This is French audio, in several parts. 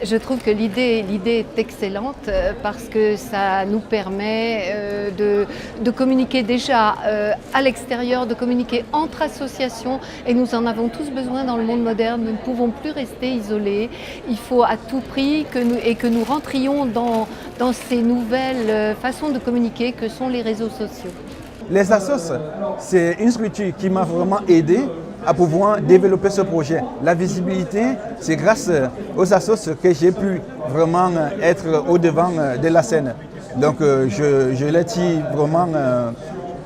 Je trouve que l'idée est excellente parce que ça nous permet de communiquer déjà à l'extérieur, de communiquer entre associations et nous en avons tous besoin dans le monde moderne. Nous ne pouvons plus rester isolés. Il faut à tout prix que nous rentrions dans ces nouvelles façons de communiquer que sont les réseaux sociaux. Les assos, c'est une structure qui m'a vraiment aidé à pouvoir développer ce projet. La visibilité, c'est grâce aux assos que j'ai pu vraiment être au-devant de la scène. Donc je leur tire vraiment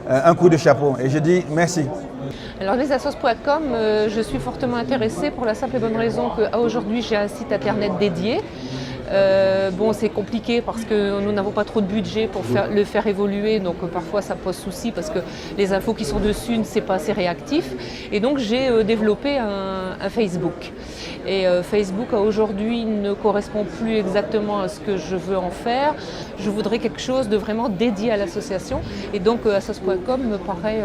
un coup de chapeau et je dis merci. Alors lesasos.com, je suis fortement intéressée pour la simple et bonne raison qu'aujourd'hui j'ai un site internet dédié. Bon, c'est compliqué parce que nous n'avons pas trop de budget pour le faire évoluer, donc parfois ça pose souci parce que les infos qui sont dessus, c'est pas assez réactif. Et donc j'ai développé un Facebook. Et Facebook aujourd'hui ne correspond plus exactement à ce que je veux en faire. Je voudrais quelque chose de vraiment dédié à l'association. Et donc assos.com me paraît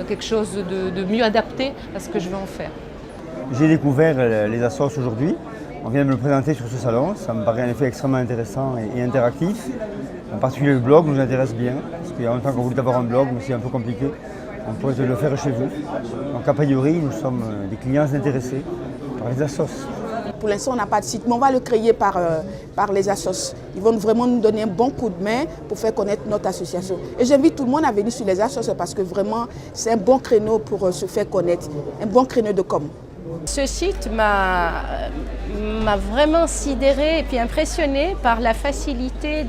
quelque chose de mieux adapté à ce que je veux en faire. J'ai découvert les assos aujourd'hui. On vient de me le présenter sur ce salon, ça me paraît en effet extrêmement intéressant et interactif. En particulier le blog nous intéresse bien, parce qu'il y a longtemps qu'on voulait avoir un blog, mais c'est un peu compliqué. On pourrait le faire chez vous. Donc a priori, nous sommes des clients intéressés par les assos. Pour l'instant, on n'a pas de site, mais on va le créer par les assos. Ils vont vraiment nous donner un bon coup de main pour faire connaître notre association. Et j'invite tout le monde à venir sur les assos parce que vraiment, c'est un bon créneau pour se faire connaître, un bon créneau de com. Ce site m'a vraiment sidérée et puis impressionnée par la facilité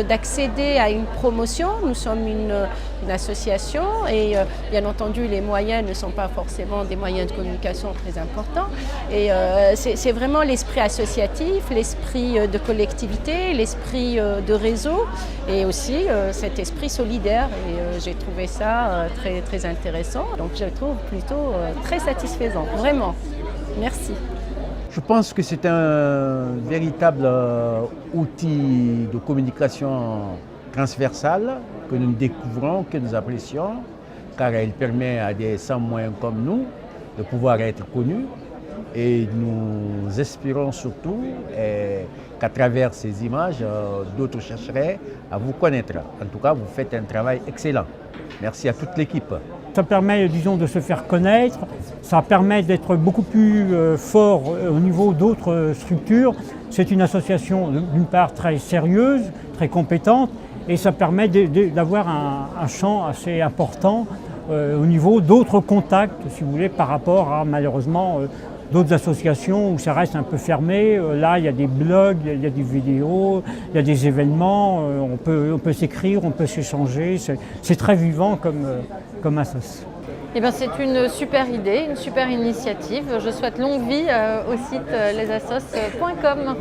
d'accéder à une promotion. Nous sommes une association et bien entendu les moyens ne sont pas forcément des moyens de communication très importants. Et c'est vraiment l'esprit associatif, l'esprit de collectivité, l'esprit de réseau et aussi cet esprit solidaire. Et j'ai trouvé ça très intéressant. Donc je le trouve plutôt très satisfaisant, vraiment. Merci. Je pense que c'est un véritable outil de communication transversale que nous découvrons, que nous apprécions, car il permet à des sans moyens comme nous de pouvoir être connus. Et nous espérons surtout qu'à travers ces images, d'autres chercheraient à vous connaître. En tout cas, vous faites un travail excellent. Merci à toute l'équipe. Ça permet, disons, de se faire connaître, ça permet d'être beaucoup plus fort au niveau d'autres structures. C'est une association, d'une part, très sérieuse, très compétente, et ça permet d'avoir un champ assez important au niveau d'autres contacts, si vous voulez, par rapport à, malheureusement, d'autres associations où ça reste un peu fermé. Là, il y a des blogs, il y a des vidéos, il y a des événements, on peut s'écrire, on peut s'échanger. C'est très vivant comme assos. Eh bien, c'est une super idée, une super initiative. Je souhaite longue vie au site lesasos.com.